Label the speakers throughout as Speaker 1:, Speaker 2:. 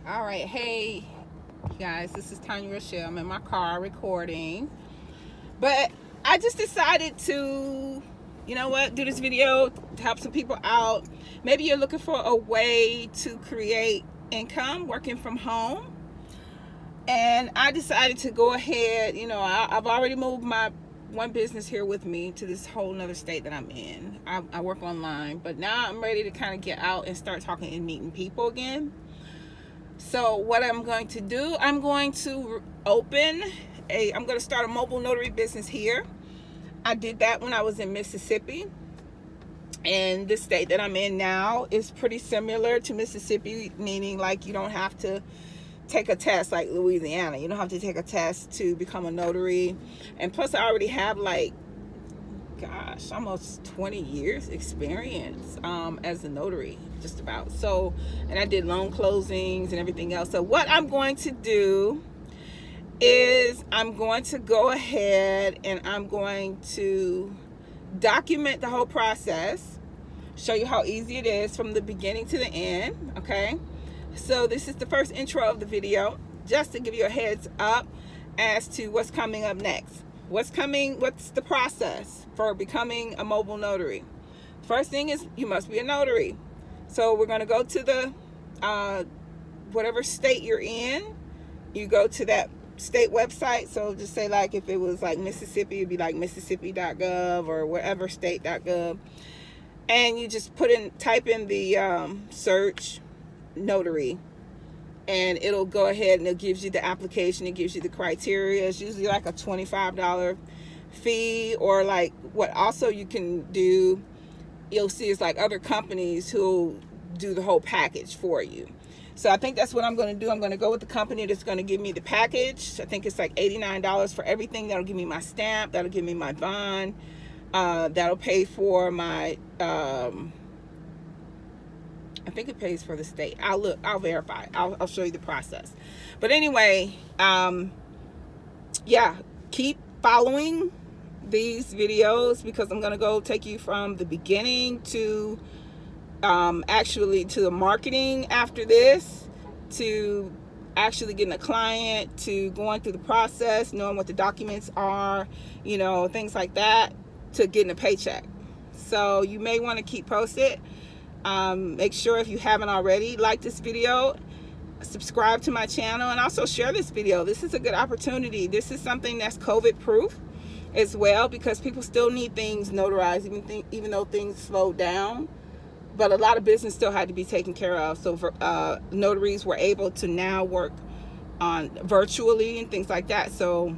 Speaker 1: All right, hey guys, this is Tanya Rochelle. I'm in my car recording, but I just decided to, do this video to help some people out. Maybe you're looking for a way to create income working from home, and I decided to go ahead. I've already moved my one business here with me to this whole nother state that I'm in. I work online, but now I'm ready to kind of get out and start talking and meeting people again. So what I'm going to do, I'm going to start a mobile notary business here. I did that when I was in Mississippi. And the state that I'm in now is pretty similar to Mississippi, meaning like you don't have to take a test like Louisiana. You don't have to take a test to become a notary. And plus I already have almost 20 years experience as a notary, just about. So, and I did loan closings and everything else. So what I'm going to do is I'm going to go ahead and I'm going to document the whole process, show you how easy it is from the beginning to the end. Okay, so this is the first intro of the video, just to give you a heads up as to what's coming up next. What's the process for becoming a mobile notary? First thing is you must be a notary. So we're going to go to the whatever state you're in. You go to that state website. So just say like if it was like Mississippi, it'd be like mississippi.gov or wherever state.gov. And you just type in the search notary. And it'll go ahead and it gives you the application. It gives you the criteria. It's usually like a $25 fee, or like what also you can do, you'll see is like other companies who do the whole package for you. So I think that's what I'm going to do. I'm going to go with the company that's going to give me the package. I think it's like $89 for everything. That'll give me my stamp. That'll give me my bond. That'll pay for my I think it pays for the state. I'll verify. I'll show you the process. But anyway, keep following these videos because I'm going to go take you from the beginning to actually to the marketing after this, to actually getting a client, to going through the process, knowing what the documents are, things like that, to getting a paycheck. So you may want to keep posted. Make sure, if you haven't already, like this video, subscribe to my channel, and also share this video. This is a good opportunity. This is something that's COVID proof as well, because people still need things notarized, even though things slowed down. But a lot of business still had to be taken care of. So notaries were able to now work on virtually and things like that. So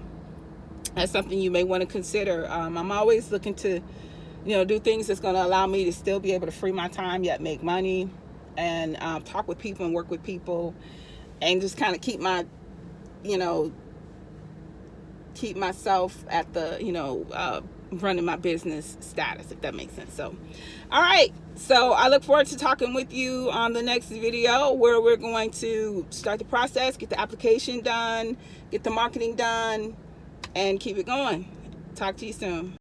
Speaker 1: that's something you may want to consider. I'm always looking to do things that's going to allow me to still be able to free my time yet make money, and talk with people and work with people, and just kind of keep myself at the running my business status, if that makes sense. So all right, so I look forward to talking with you on the next video, where we're going to start the process, get the application done, get the marketing done, and keep it going. Talk to you soon.